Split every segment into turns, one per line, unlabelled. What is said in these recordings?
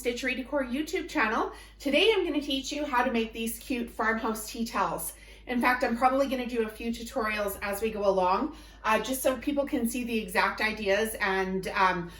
Stitchery Decor YouTube channel. Today I'm going to teach you how to make these cute farmhouse tea towels. In fact, I'm probably going to do a few tutorials as we go along, just so people can see the exact ideas and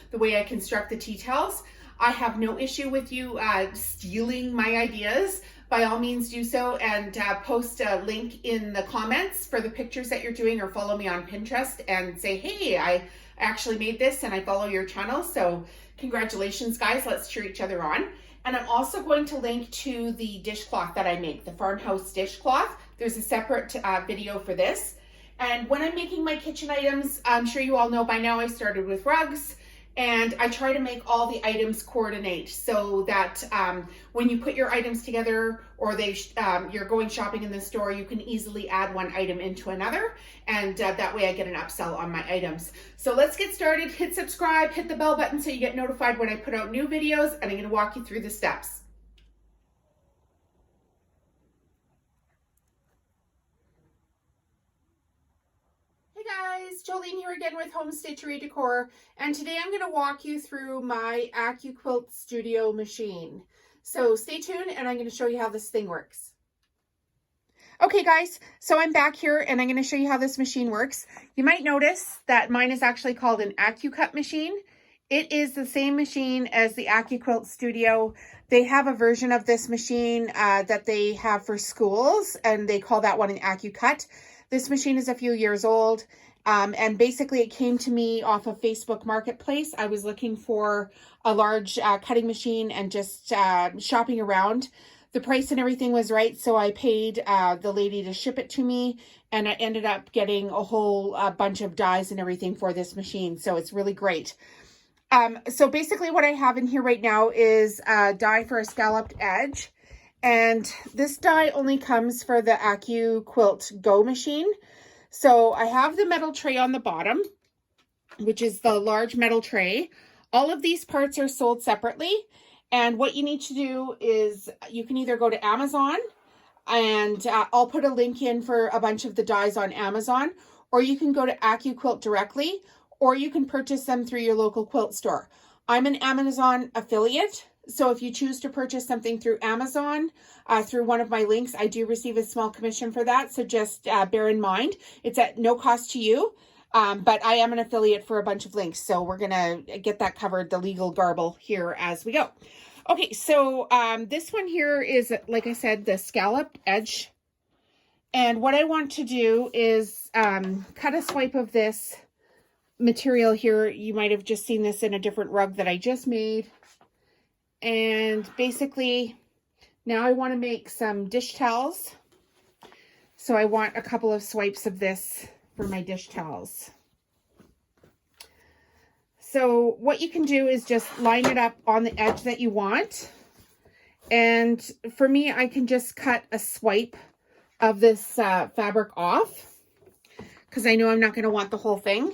the way I construct the tea towels. I have no issue with you stealing my ideas. By all means do so, and post a link in the comments for the pictures that you're doing, or follow me on Pinterest and say, hey, I actually made this and I follow your channel. So congratulations guys, let's cheer each other on. And I'm also going to link to the dishcloth that I make, the Farmhouse dishcloth. There's a separate video for this. And when I'm making my kitchen items, I'm sure you all know by now I started with rugs, and I try to make all the items coordinate so that when you put your items together, or you're going shopping in the store, you can easily add one item into another, and that way I get an upsell on my items. So let's get started. Hit subscribe, hit the bell button so you get notified when I put out new videos, and I'm going to walk you through the steps. Guys, Jolene here again with Home Stitchery Decor, and today I'm going to walk you through my AccuQuilt Studio machine. So stay tuned and I'm going to show you how this thing works. Okay guys, so I'm back here and I'm going to show you how this machine works. You might notice that mine is actually called an AccuCut machine. It is the same machine as the AccuQuilt Studio. They have a version of this machine that they have for schools, and they call that one an AccuCut. This machine is a few years old, and basically it came to me off of Facebook Marketplace. I was looking for a large cutting machine and just shopping around. The price and everything was right, so I paid the lady to ship it to me, and I ended up getting a whole bunch of dies and everything for this machine, so it's really great. So basically what I have in here right now is a die for a scalloped edge. And this die only comes for the AccuQuilt Go machine. So I have the metal tray on the bottom, which is the large metal tray. All of these parts are sold separately. And what you need to do is you can either go to Amazon, and I'll put a link in for a bunch of the dies on Amazon, or you can go to AccuQuilt directly, or you can purchase them through your local quilt store. I'm an Amazon affiliate. So if you choose to purchase something through Amazon, through one of my links, I do receive a small commission for that. So just bear in mind, it's at no cost to you, but I am an affiliate for a bunch of links. So we're going to get that covered, the legal garble here as we go. Okay, so this one here is, like I said, the scalloped edge. And what I want to do is cut a swipe of this material here. You might have just seen this in a different rug that I just made. And basically, now I want to make some dish towels. So I want a couple of swipes of this for my dish towels. So what you can do is just line it up on the edge that you want. And for me, I can just cut a swipe of this fabric off, because I know I'm not going to want the whole thing.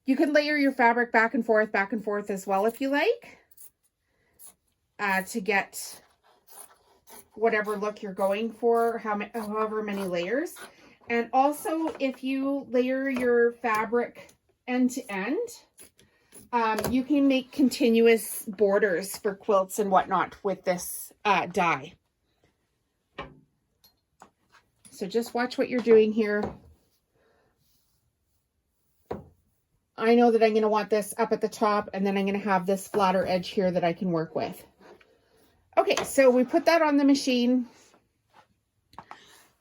You can layer your fabric back and forth as well if you like, to get whatever look you're going for, however many layers. And also, if you layer your fabric end to end, you can make continuous borders for quilts and whatnot with this die. So just watch what you're doing here. I know that I'm going to want this up at the top, and then I'm going to have this flatter edge here that I can work with. Okay, so we put that on the machine.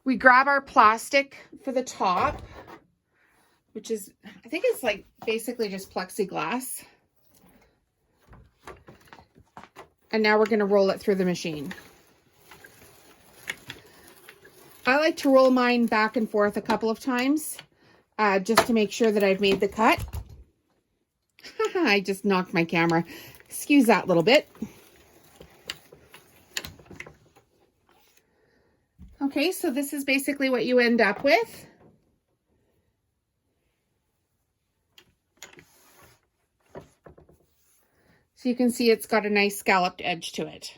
We grab our plastic for the top, which is, I think it's like basically just plexiglass. And now we're going to roll it through the machine. I like to roll mine back and forth a couple of times, just to make sure that I've made the cut. I just knocked my camera. Excuse that little bit. Okay, so this is basically what you end up with. So you can see it's got a nice scalloped edge to it.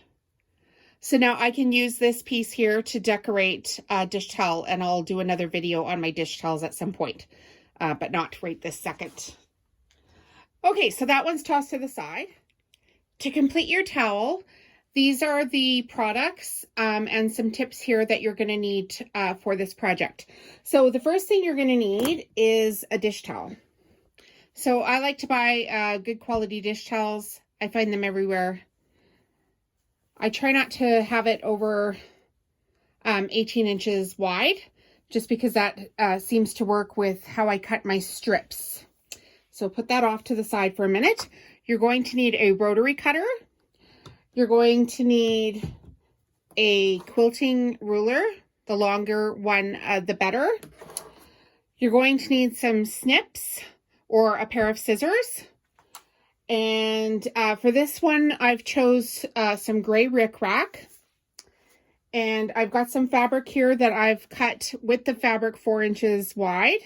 So now I can use this piece here to decorate a dish towel, and I'll do another video on my dish towels at some point, but not right this second. Okay, so that one's tossed to the side. To complete your towel, these are the products and some tips here that you're going to need for this project. So the first thing you're going to need is a dish towel. So I like to buy good quality dish towels. I find them everywhere. I try not to have it over 18 inches wide, just because that seems to work with how I cut my strips. So put that off to the side for a minute. You're going to need a rotary cutter. You're going to need a quilting ruler. The longer one, the better. You're going to need some snips or a pair of scissors. And for this one, I've chose some gray rickrack. And I've got some fabric here that I've cut with the fabric 4 inches wide.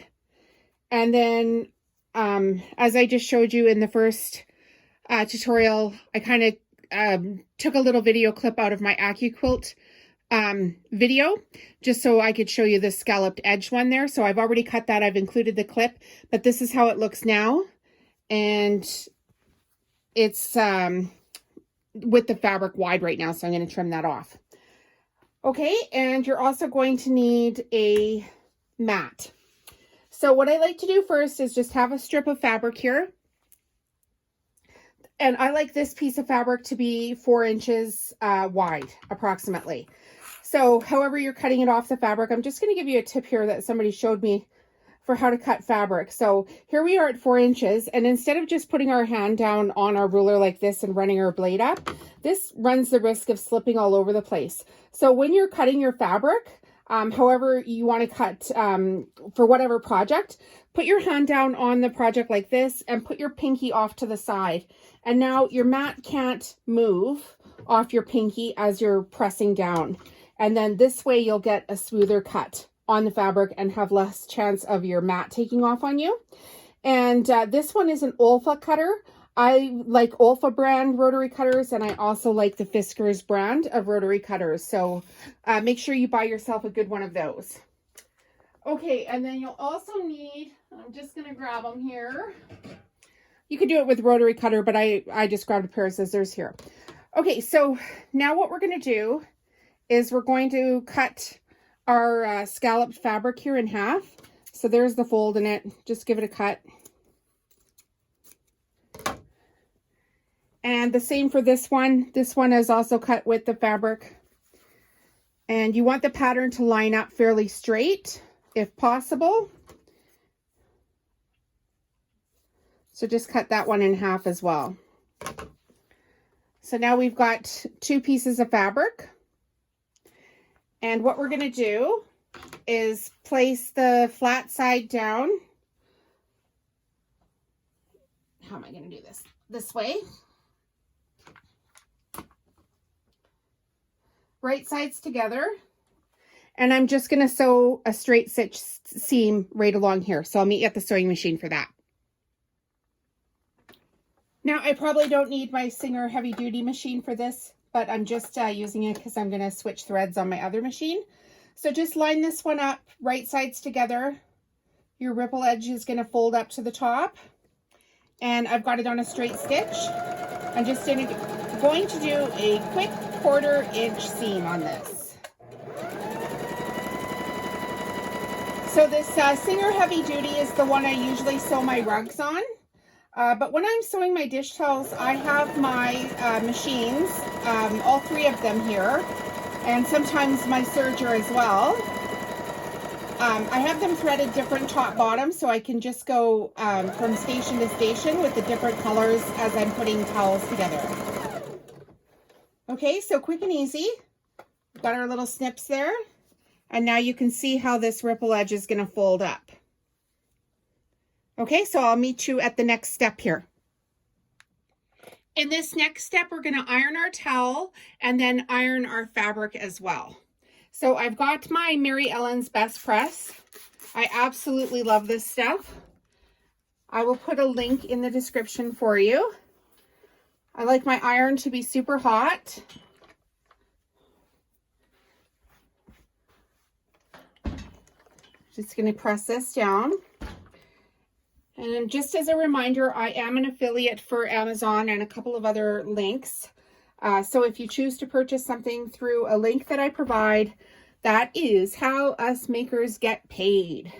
And then, as I just showed you in the first tutorial, I kind of took a little video clip out of my AccuQuilt video, just so I could show you the scalloped edge one there. So I've already cut that. I've included the clip, but this is how it looks now. And it's with the fabric wide right now, so I'm going to trim that off. Okay, and you're also going to need a mat. So what I like to do first is just have a strip of fabric here. And I like this piece of fabric to be 4 inches wide, approximately. So however you're cutting it off the fabric, I'm just going to give you a tip here that somebody showed me for how to cut fabric. So here we are at 4 inches, and instead of just putting our hand down on our ruler like this and running our blade up, this runs the risk of slipping all over the place. So when you're cutting your fabric, however you want to cut for whatever project, put your hand down on the project like this and put your pinky off to the side. And now your mat can't move off your pinky as you're pressing down. And then this way you'll get a smoother cut on the fabric and have less chance of your mat taking off on you. And this one is an Olfa cutter. I like Olfa brand rotary cutters, and I also like the Fiskars brand of rotary cutters. So make sure you buy yourself a good one of those. Okay, and then you'll also need, I'm just going to grab them here. You could do it with rotary cutter, but I just grabbed a pair of scissors here. Okay, so now what we're going to do is we're going to cut our scalloped fabric here in half. So there's the fold in it. Just give it a cut. And the same for this one. This one is also cut with the fabric. And you want the pattern to line up fairly straight, if possible. So just cut that one in half as well. So now we've got 2 pieces of fabric. And what we're going to do is place the flat side down. How am I going to do this? This way. Right sides together. And I'm just going to sew a straight stitch seam right along here. So I'll meet you at the sewing machine for that. Now, I probably don't need my Singer heavy duty machine for this, but I'm just using it because I'm going to switch threads on my other machine. So just line this one up, right sides together. Your ripple edge is going to fold up to the top. And I've got it on a straight stitch. I'm just going to do a quick 1/4 inch seam on this. So this Singer heavy duty is the one I usually sew my rugs on. But when I'm sewing my dish towels, I have my machines, all 3 of them here, and sometimes my serger as well. I have them threaded different top bottom, so I can just go from station to station with the different colors as I'm putting towels together. Okay, so quick and easy. We've got our little snips there, and now you can see how this ripple edge is going to fold up. Okay, so I'll meet you at the next step here. In this next step, we're going to iron our towel and then iron our fabric as well. So I've got my Mary Ellen's Best Press. I absolutely love this stuff. I will put a link in the description for you. I like my iron to be super hot. Just going to press this down. And just as a reminder, I am an affiliate for Amazon and a couple of other links. So if you choose to purchase something through a link that I provide, that is how us makers get paid.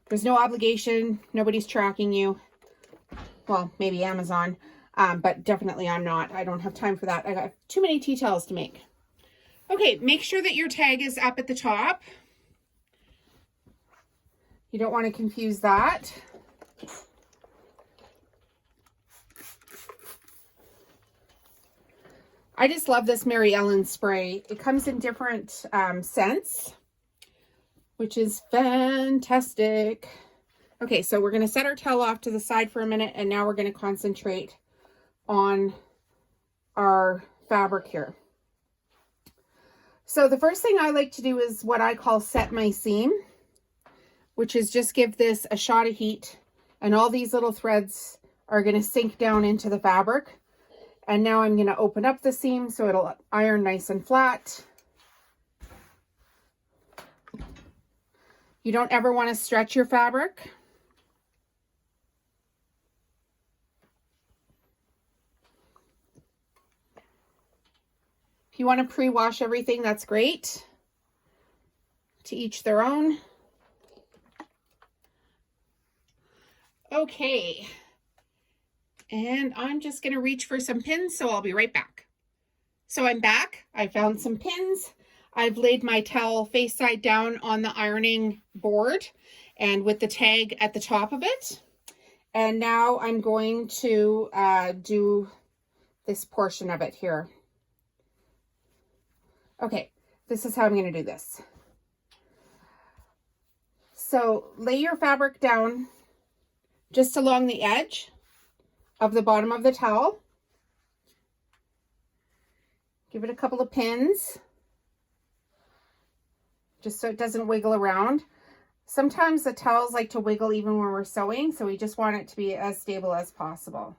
There's no obligation. Nobody's tracking you. Well, maybe Amazon, but definitely I'm not. I don't have time for that. I got too many tea towels to make. Okay, make sure that your tag is up at the top. You don't want to confuse that. I just love this Mary Ellen spray. It comes in different scents, which is fantastic. Okay, so we're going to set our towel off to the side for a minute, and now we're going to concentrate on our fabric here. So the first thing I like to do is what I call set my seam, which is just give this a shot of heat, and all these little threads are going to sink down into the fabric. And now I'm going to open up the seam so it'll iron nice and flat. You don't ever want to stretch your fabric. If you want to pre-wash everything, that's great. To each their own. Okay. And I'm just going to reach for some pins, so I'll be right back. So I'm back. I found some pins. I've laid my towel face side down on the ironing board and with the tag at the top of it. And now I'm going to do this portion of it here. Okay, this is how I'm going to do this. So lay your fabric down just along the edge of the bottom of the towel. Give it a couple of pins, just so it doesn't wiggle around. Sometimes the towels like to wiggle even when we're sewing, so we just want it to be as stable as possible.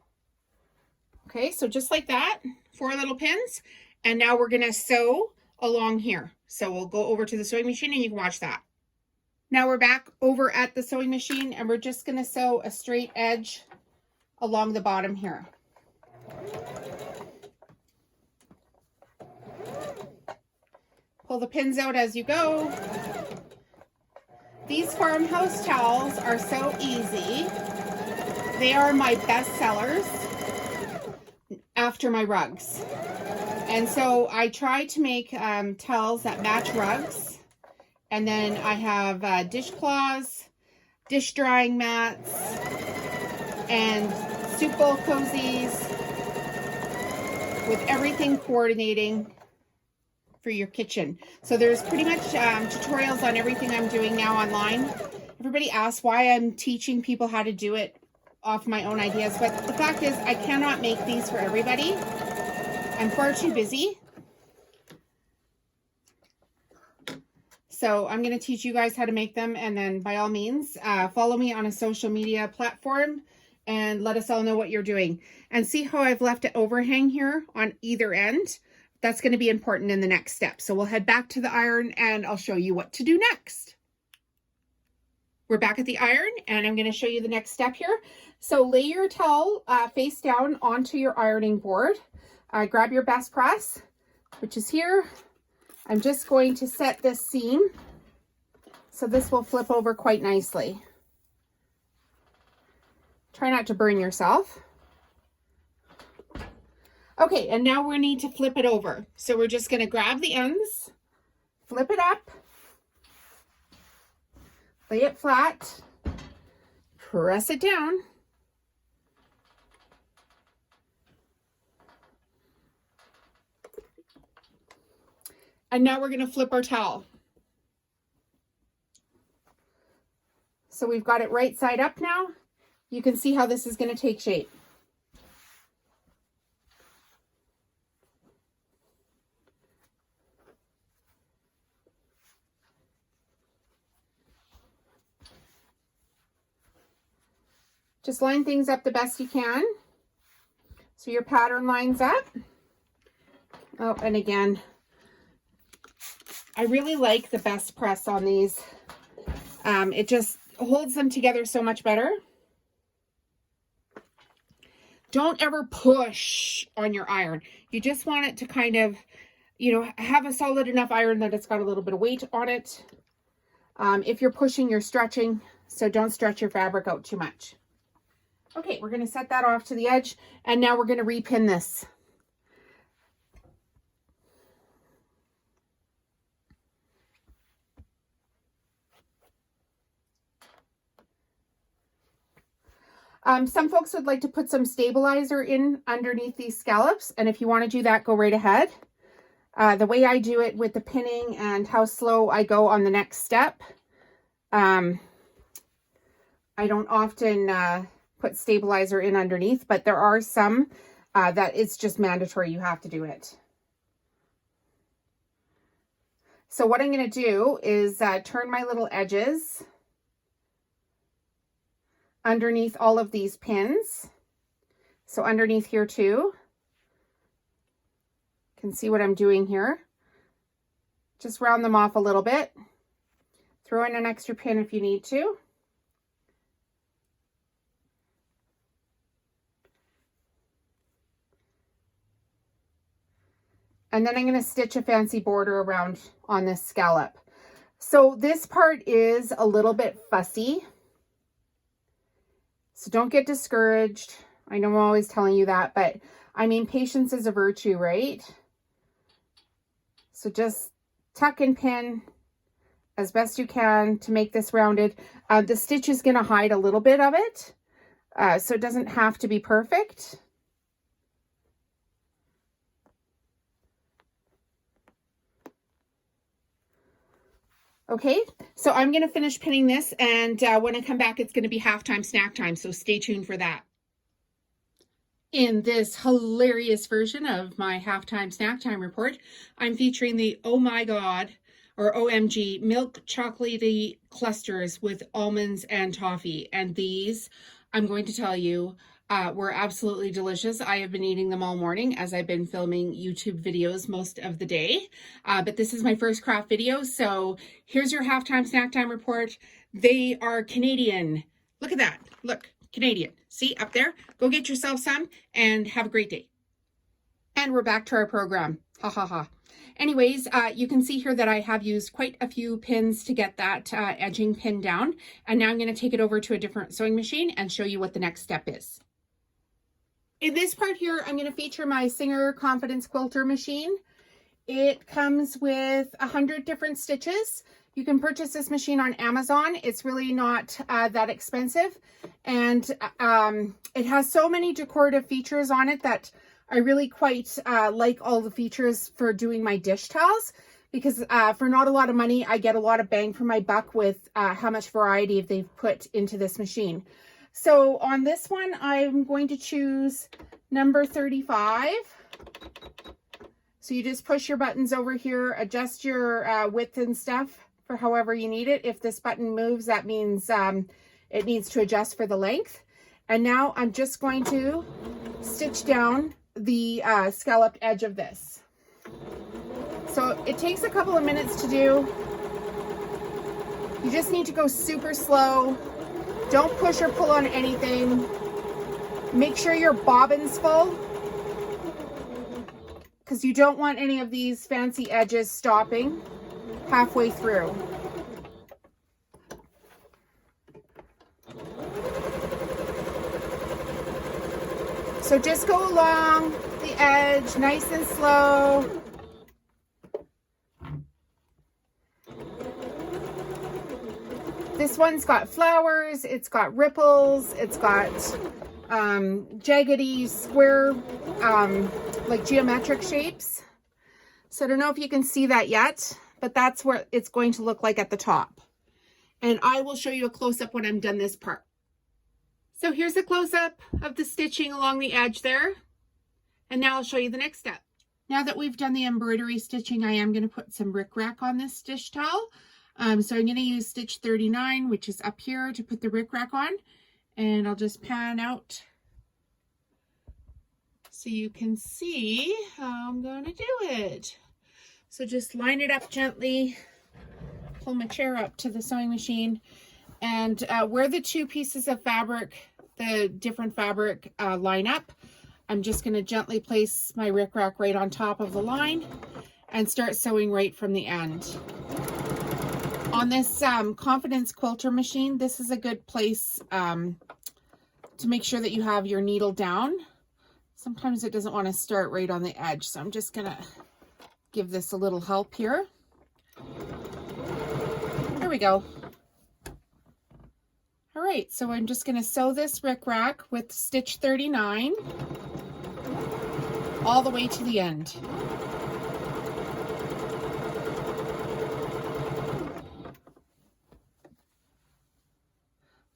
Okay, so just like that, 4 little pins, and now we're gonna sew along here. So we'll go over to the sewing machine and you can watch that. Now we're back over at the sewing machine and we're just gonna sew a straight edge along the bottom here. Pull the pins out as you go. These farmhouse towels are so easy. They are my best sellers after my rugs. And so I try to make towels that match rugs. And then I have dishcloths, dish drying mats, and soup bowl cozies with everything coordinating for your kitchen. So there's pretty much tutorials on everything I'm doing now online. Everybody asks why I'm teaching people how to do it off my own ideas, but the fact is I cannot make these for everybody. I'm far too busy. So I'm going to teach you guys how to make them, and then by all means follow me on a social media platform and let us all know what you're doing. And see how I've left it overhang here on either end? That's going to be important in the next step. So we'll head back to the iron and I'll show you what to do next. We're back at the iron and I'm going to show you the next step here. So lay your towel face down onto your ironing board. Grab your best press, which is here. I'm just going to set this seam so this will flip over quite nicely. Try not to burn yourself. Okay, and now we need to flip it over. So we're just going to grab the ends, flip it up, lay it flat, press it down, and now we're going to flip our towel. So we've got it right side up now. You can see how this is going to take shape. Just line things up the best you can so your pattern lines up. Oh, and again, I really like the best press on these. It just holds them together so much better. don't ever push on your iron. You just want it to kind of, you know, have a solid enough iron that it's got a little bit of weight on it. If you're pushing, you're stretching, so don't stretch your fabric out too much. Okay, we're going to set that off to the edge, and now we're going to repin this. Some folks would like to put some stabilizer in underneath these scallops, and if you want to do that, go right ahead. The way I do it with the pinning and how slow I go on the next step, I don't often put stabilizer in underneath, but there are some that it's just mandatory. You have to do it. So what I'm going to do is turn my little edges underneath all of these pins. So underneath here too. You can see what I'm doing here. Just round them off a little bit. Throw in an extra pin if you need to. And then I'm going to stitch a fancy border around on this scallop. So this part is a little bit fussy. So don't get discouraged. I know I'm always telling you that, but I mean, patience is a virtue, right? So just tuck and pin as best you can to make this rounded. The stitch is going to hide a little bit of it, so it doesn't have to be perfect. Okay, so I'm going to finish pinning this, and when I come back, it's going to be halftime snack time, so stay tuned for that. In this hilarious version of my halftime snack time report, I'm featuring the Oh My God, or OMG, milk chocolatey clusters with almonds and toffee. And these, I'm going to tell you, were absolutely delicious. I have been eating them all morning as I've been filming YouTube videos most of the day. But this is my first craft video, so here's your halftime snack time report. They are Canadian. Look at that. Look, Canadian. See up there? Go get yourself some and have a great day. And we're back to our program. Ha ha ha. Anyways, you can see here that I have used quite a few pins to get that edging pinned down. And now I'm going to take it over to a different sewing machine and show you what the next step is. In this part here, I'm going to feature my Singer Confidence Quilter machine. It comes with 100 different stitches. You can purchase this machine on Amazon. It's really not that expensive. And it has so many decorative features on it that I really quite like all the features for doing my dish towels, because for not a lot of money, I get a lot of bang for my buck with how much variety they've put into this machine. So on this one, I'm going to choose number 35. So you just push your buttons over here, adjust your width and stuff for however you need it. If this button moves, that means it needs to adjust for the length. And now I'm just going to stitch down the scalloped edge of this. So it takes a couple of minutes to do. You just need to go super slow. Don't push or pull on anything. Make sure your bobbin's full, because you don't want any of these fancy edges stopping halfway through. So just go along the edge, nice and slow. This one's got flowers, it's got ripples, it's got jaggedy square, like geometric shapes. So I don't know if you can see that yet, but that's what it's going to look like at the top. And I will show you a close-up when I'm done this part. So here's a close-up of the stitching along the edge there. And now I'll show you the next step. Now that we've done the embroidery stitching, I am going to put some rickrack on this dish towel. So I'm going to use stitch 39, which is up here, to put the rickrack on. And I'll just pan out so you can see how I'm going to do it. So just line it up gently, pull my chair up to the sewing machine, and where the two pieces of fabric, the different fabric line up, I'm just going to gently place my rickrack right on top of the line and start sewing right from the end. On this Confidence Quilter machine, this is a good place to make sure that you have your needle down. Sometimes it doesn't want to start right on the edge, so I'm just going to give this a little help here. There we go. All right, so I'm just going to sew this rickrack with stitch 39 all the way to the end.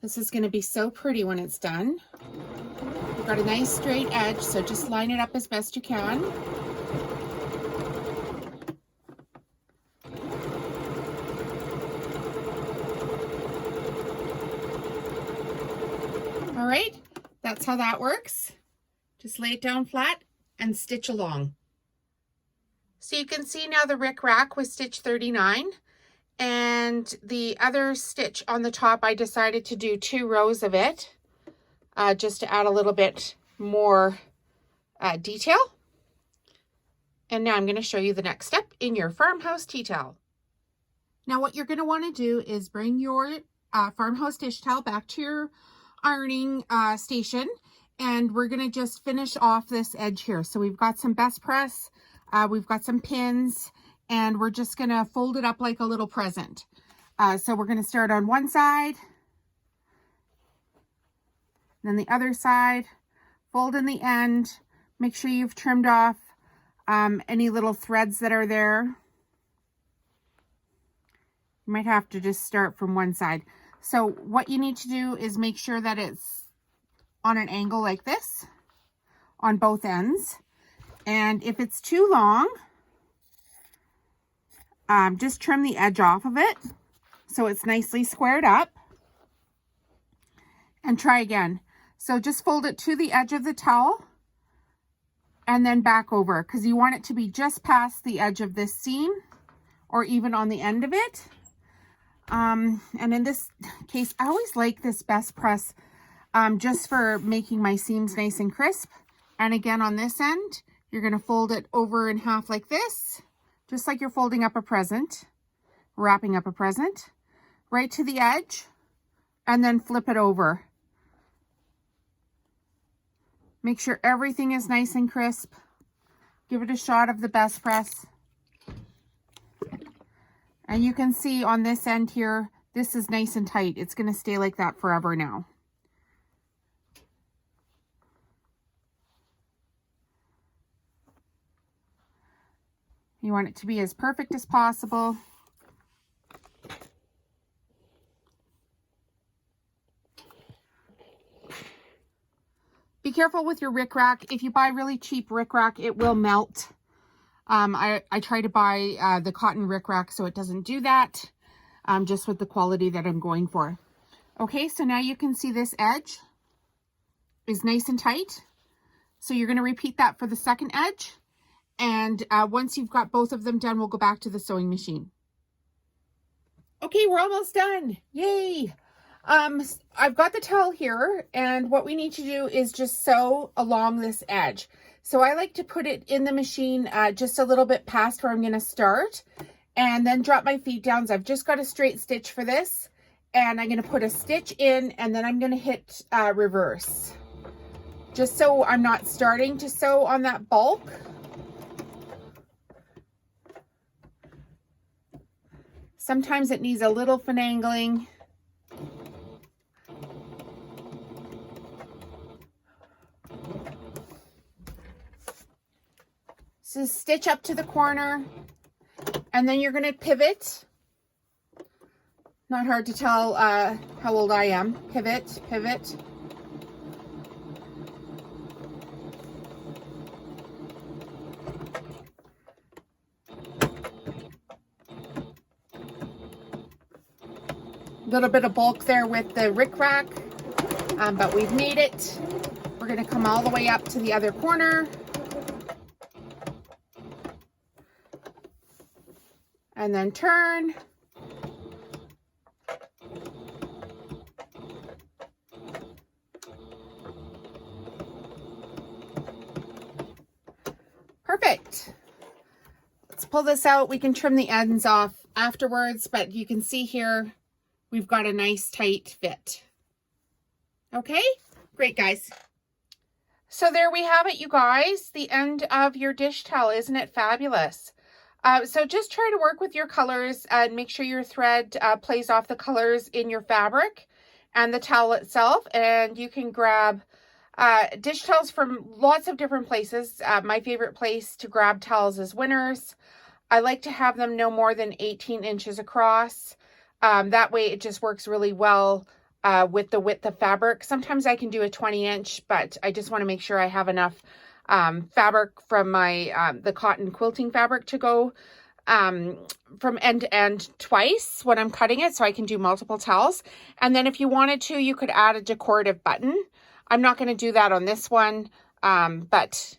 This is going to be so pretty when it's done. You've got a nice straight edge, so just line it up as best you can. All right, that's how that works. Just lay it down flat and stitch along. So you can see now the rickrack with stitch 39, and the other stitch on the top, I decided to do 2 rows of it just to add a little bit more detail. And now I'm going to show you the next step in your farmhouse tea towel. Now what you're going to want to do is bring your farmhouse dish towel back to your ironing station, and we're going to just finish off this edge here. So we've got some best press, we've got some pins, and we're just going to fold it up like a little present. So we're going to start on one side, then the other side, fold in the end, make sure you've trimmed off any little threads that are there. You might have to just start from one side. So what you need to do is make sure that it's on an angle like this on both ends. And if it's too long, just trim the edge off of it so it's nicely squared up. And try again. So just fold it to the edge of the towel and then back over, because you want it to be just past the edge of this seam or even on the end of it. And in this case, I always like this best press just for making my seams nice and crisp. And again, on this end, you're going to fold it over in half like this, just like you're folding up a present, wrapping up a present, right to the edge, and then flip it over. Make sure everything is nice and crisp. Give it a shot of the best press. And you can see on this end here, this is nice and tight. It's going to stay like that forever now. You want it to be as perfect as possible. Be careful with your rickrack. If you buy really cheap rickrack, it will melt. I try to buy the cotton rickrack so it doesn't do that, just with the quality that I'm going for. Okay, so now you can see this edge is nice and tight. So you're going to repeat that for the second edge. And once you've got both of them done, we'll go back to the sewing machine. Okay, we're almost done. Yay! I've got the towel here, and what we need to do is just sew along this edge. So I like to put it in the machine just a little bit past where I'm going to start, and then drop my feet down. So I've just got a straight stitch for this, and I'm going to put a stitch in, and then I'm going to hit reverse, just so I'm not starting to sew on that bulk. Sometimes it needs a little finagling. So stitch up to the corner, and then you're going to pivot. Not hard to tell how old I am. Pivot, pivot. A little bit of bulk there with the rickrack, but we've made it. We're going to come all the way up to the other corner. And then turn. Perfect. Let's pull this out. We can trim the ends off afterwards, but you can see here we've got a nice tight fit. Okay, great guys. So there we have it, you guys, the end of your dish towel. Isn't it fabulous? So just try to work with your colors and make sure your thread plays off the colors in your fabric and the towel itself. And you can grab dish towels from lots of different places. My favorite place to grab towels is Winners. I like to have them no more than 18 inches across. That way it just works really well with the width of fabric. Sometimes I can do a 20-inch, but I just want to make sure I have enough fabric from my the cotton quilting fabric to go from end to end twice when I'm cutting it, so I can do multiple towels. And then if you wanted to, you could add a decorative button. I'm not going to do that on this one, but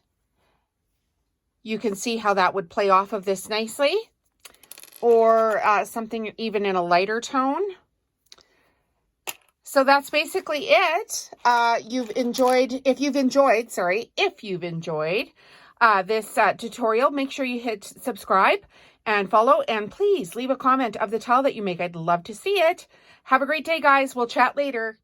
you can see how that would play off of this nicely, or something even in a lighter tone. So that's basically it. If you've enjoyed this tutorial, make sure you hit subscribe and follow, and please leave a comment of the towel that you make. I'd love to see it. Have a great day, guys. We'll chat later.